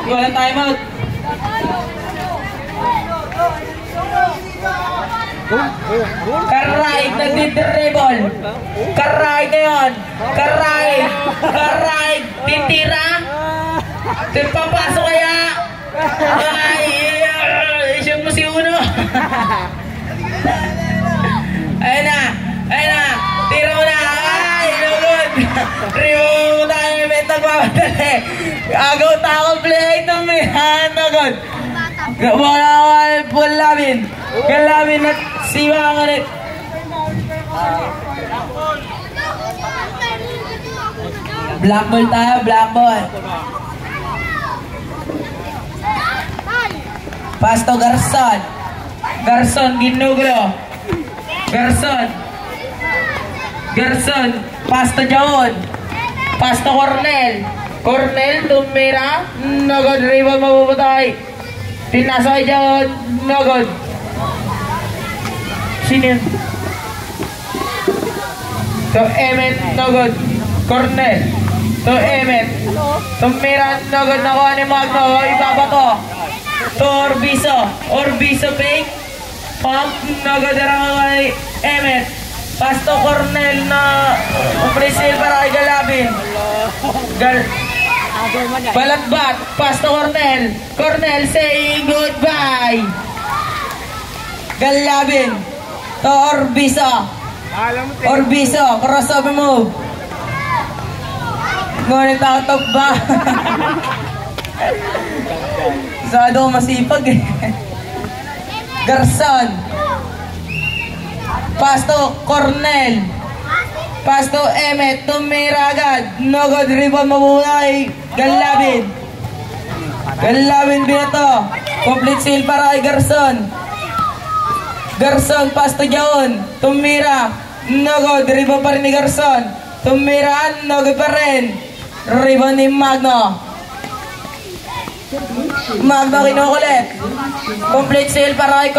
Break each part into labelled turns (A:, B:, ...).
A: Walang time out. Karaig nagdi-dribble. Karaig ngayon. Karaig. Titira. Papasok kaya. Ay, shoot mo si Uno. Ayun na. Tira mo na. Ay, no good. Rebound mo tayo. Emet nagmamadali. Agaw tako play. Tumihan. No good. Wala full labin. Kalabin at siwa ulit. Black ball tayo, black ball. Pasto Garson. Garson, Ginuglo. Garson. Pasto Jaon. Pasto Cornel. Tumira. Nagod, rival mabubutay. Tinasay Jaon. Nagod. Sino yun? To Emet. Nagod. Cornel. To Emet. Tumira. Nagod. Nakuha ni Magno. Ibabato. To Orbiso fake. Pump. Nagod kay Emet. Pasto Cornel na Presil para kay Galabin. Balatbat. Pasto Cornel saying goodbye. Galabin. To Orbiso. Crossover move. Ngunit out of ba? Sado masipag eh. Garson. Pasto Cornel. Pasto Emet. Tumira agad. No good rebound mabunay. Galabin binato. Complete seal para kay Garson. Pasto Jaon. Tumira. No good. Rebound pa rin ni Garson. Tumira. No good pa rin. Rebound ni Magno kinukulit. Complete seal para kay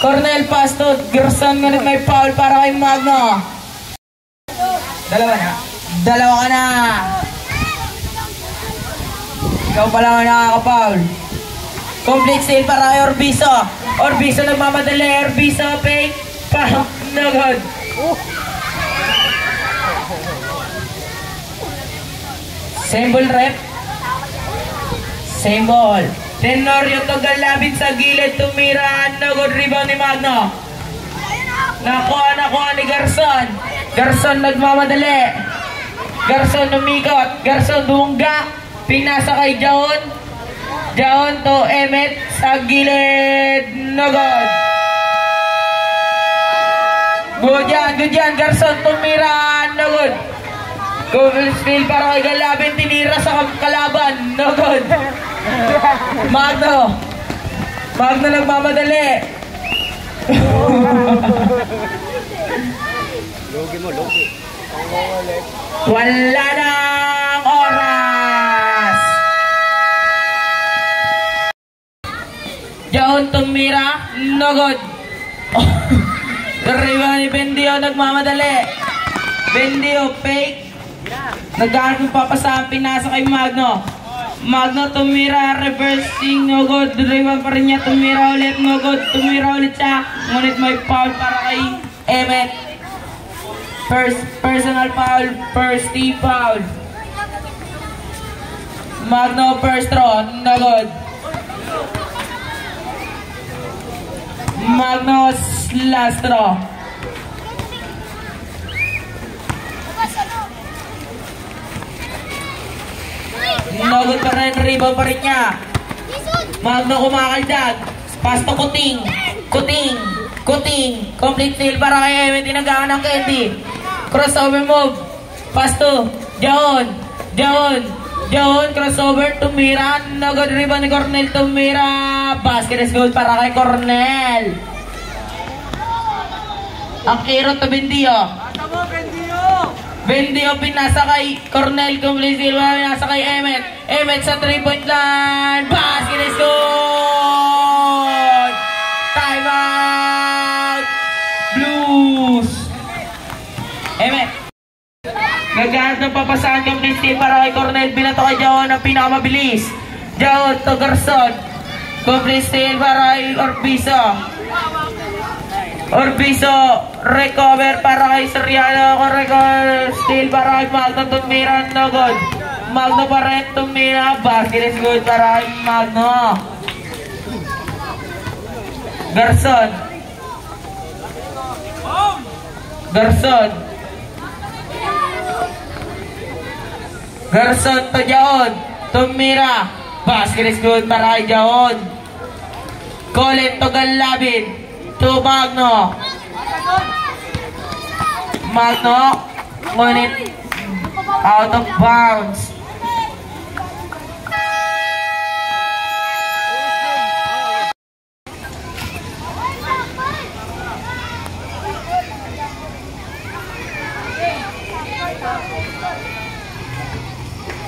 A: Cornel Pasto. Garson ngunit may foul para kay Magno. Dalawa ka na. Ikaw pala ang nakaka-foul. Complete seal para kay Orbiso nagmamadali. Orbiso fake. No good. Same ball. Tenorio to Galabin sa gilid. Tumira. No good. Rebound ni Magno. Nakuha ni Garson nagmamadali. Garson umikot. Garson dumungga. Pinasa kay Jaon to Emet sa gilid. No good. Good yan. Garson tumira. No good. Goal steal para kay Galabin. Tinira sa kalaban. No good. Magno nagmamadali. Logi. Wala nang oras. Jaon tumira. No good. Arriba ni Bendio nagmamadali. Bendio fake. Nagkaroon papasa. Pinasa kay Magno tumira. Reversing. No good. Arriba pa rin niya. Tumira ulit. No good. Tumira ulit siya. Ngunit may foul para kay Emet. First personal foul, first team foul. Magno first throw, no good. Magno's last throw. No good pa rin, rebound pa rin niya. Magno kumakaldag. Pasto Kuting. Complete steal para kay Emet. Tinagahan ng Candy. Crossover move. Pasto. Jaon. Crossover. Tumira. No good. Rebound ni Cornel. Tumira. Basket is goal para kay Cornel. Ang kiro to Bendio. Bendio pinasa kay Cornel. Complete steal. Pinasa kay Emet. Emet sa 3-point line. Basket is goal. Time out. Blue. Naghahanap ng papasahan yung Christine para kay Cornel. Binato kay Jaon ang pinakamabilis. Jaon to Garson. Complete steal para kay Orbizo. Orbizo recover para kay Soriano. Recover steal para kay Magno. Tumira no good. Magno pa rin tumira. Basket is good para kay Magno. Garson. Garson. Garson to Jaon. Tumira. Basket is good para kay Jaon. Colin to Galabin. To Magno. Magno. Ngunit out of bounds.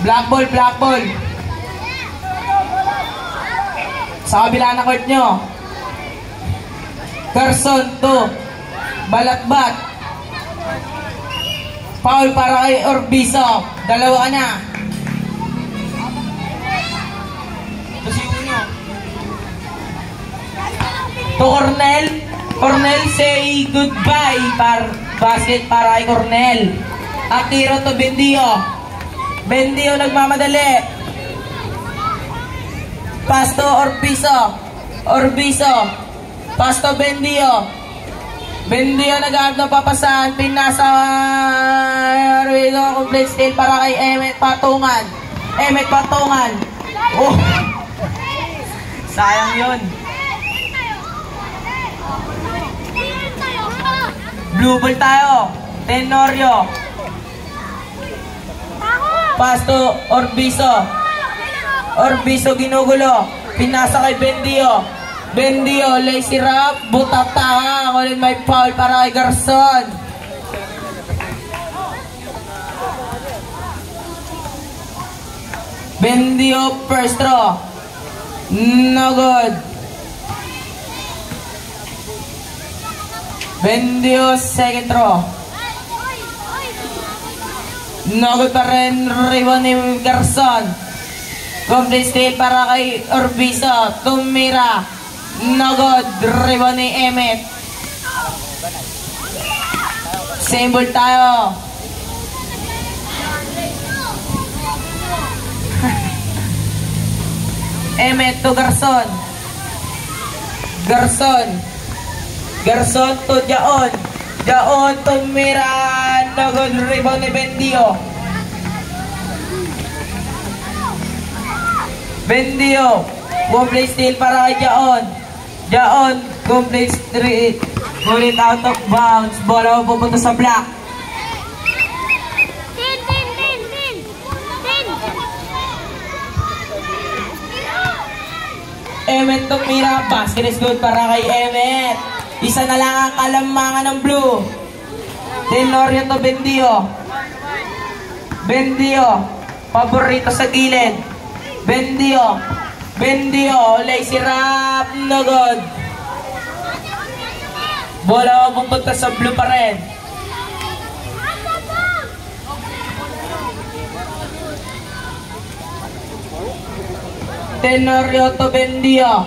A: Black ball, black ball. Sa kabila na court nyo. Garson to Balatbat. Foul para kay Orbizo. Dalawa ka na. To Cornel. Cornel say goodbye. Basket para kay Cornel. Ang tiro to Bendio. Bendio nagmamadali. Pasto Orbizo. Orbizo. Pasto Bendio. Bendio nag-aab ng papasahan. Pinasa Ruido. Complete steal para kay Emmet Patungan. Emmet Patungan. Oh. Sayang yun. Blue ball tayo. Tenorio. Pasto Orbizo. Orbizo ginugulo. Pinasa kay Bendio. Bendio, lazy rap, butata. Kunin may foul para kay Garson. Bendio first throw. No good. Bendio second throw. No good pa rin. Rebound ni Garson. Complete steal para kay Orbizo. Tumira. No good. Rebound ni Emmet. Same ball tayo. Emmet to Garson. Garson. Garson to Jaon. Jaon tumira. No good. Rebound ni Bendio. Bendio. Complete steal para kay Jaon. Jaon. Complete street. Ngunit out of bounds. Bola pupunta sa block. Emmet tumira. Basket is good para kay Emmet. Isa na lang ang kalamangan ng blue. Tenorio to Bendio. Bendio. Paborito sa gilid. Bendio. Bendio. Lazy rap. No good. Bola pupunta sa blue pa rin. Tenorio to Bendio.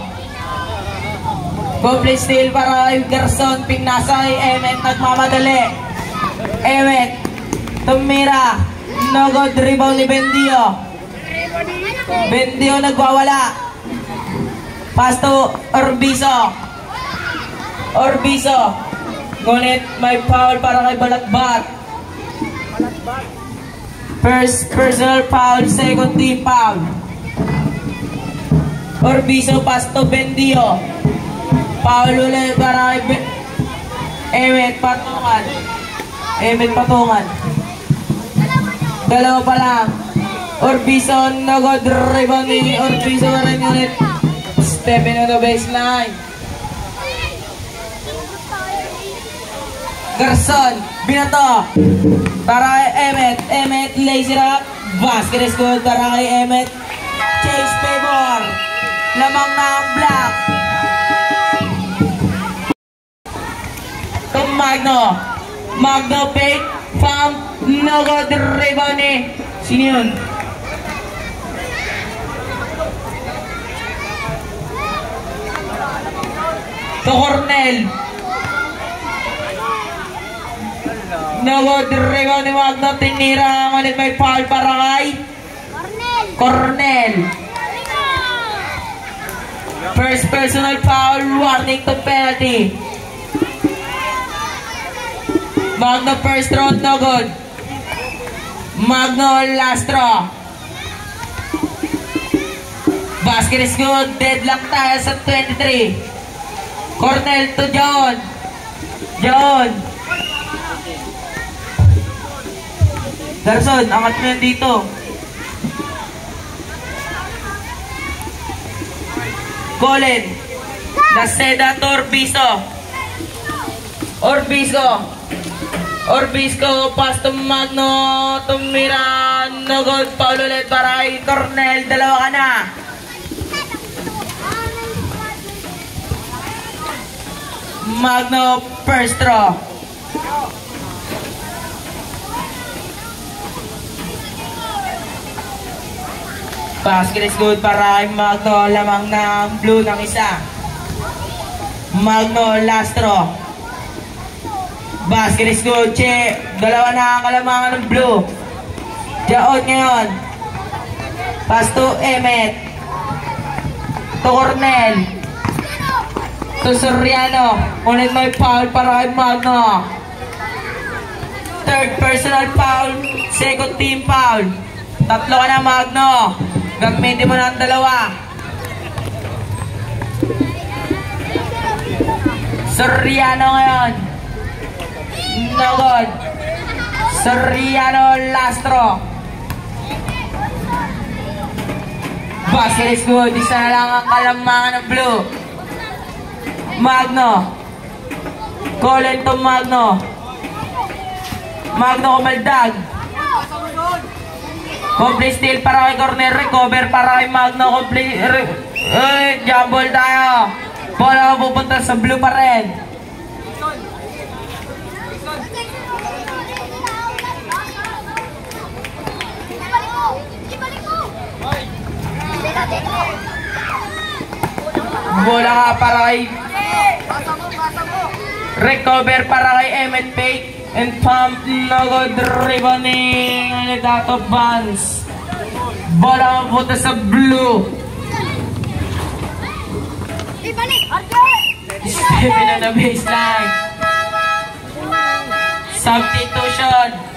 A: Complete steal para kay Garson. Pinasa kay Emmet. Nagmamadali. Emmet. Tumira. No good. Rebound ni Bendio. Bendio nagwawala. Pass to Orbizo. Orbizo. Ngunit may foul para kay Balatbat. First personal foul. Second team foul. Orbizo pass to Bendio. Foul ulit para kay Emmet Patungan. Emmet Patungan. Dalawa pa lang. Orbizo no good. Rebound ni Orbizo pa rin ulit. Stepping on the baseline. Garson. Binato. Para kay Emmet. Emmet lazy rap. Basket is good para kay Emmet. Chase favor. Lamang na ang block. To Magno. Magno fake. Pump, no good rebound ni. Sino yun? To Cornel. No good rebound ni Magno. Tinira ulit may foul para kay Cornel. First personal foul, warning to penalty. Magno first round, no good. Magno last draw. Basket is good. Deadlock tayo sa 23. Cornel to John. John. Garson, angat mo yan dito. Colin. Naseda to Orbizo. Orbisco, pass to Magno, tumira, no good, foul ulit para kay Cornel, dalawa ka na. Magno, first draw. Basket is good para kay Magno, lamang ng blue ng isa. Magno, last draw. Basket is good, che. Dalawa na ang kalamangan ng blue. Jaot ngayon. Pass to Emmet. To Cornel. To Soriano. Ulit may foul para kay Magno. Third personal foul. Second team foul. Tatlo ka na, Magno. Gagamitin mo na ang dalawa. Soriano ngayon. No good. Soriano Lastro. Basket is good. Isa na lang ang kalamangan ng blue. Magno. Colin to Magno. Magno kumaldag. Complete steal para kay Corner. Recover para kay Magno. Complete. Jump ball tayo. Bola pupunta sa blue pa rin. Bola ka para kay recover para kay Emmet Fake and pump, no good, rebounding ulit out of bounds. Bola mapunta sa blue. Steven on the baseline. Substitution.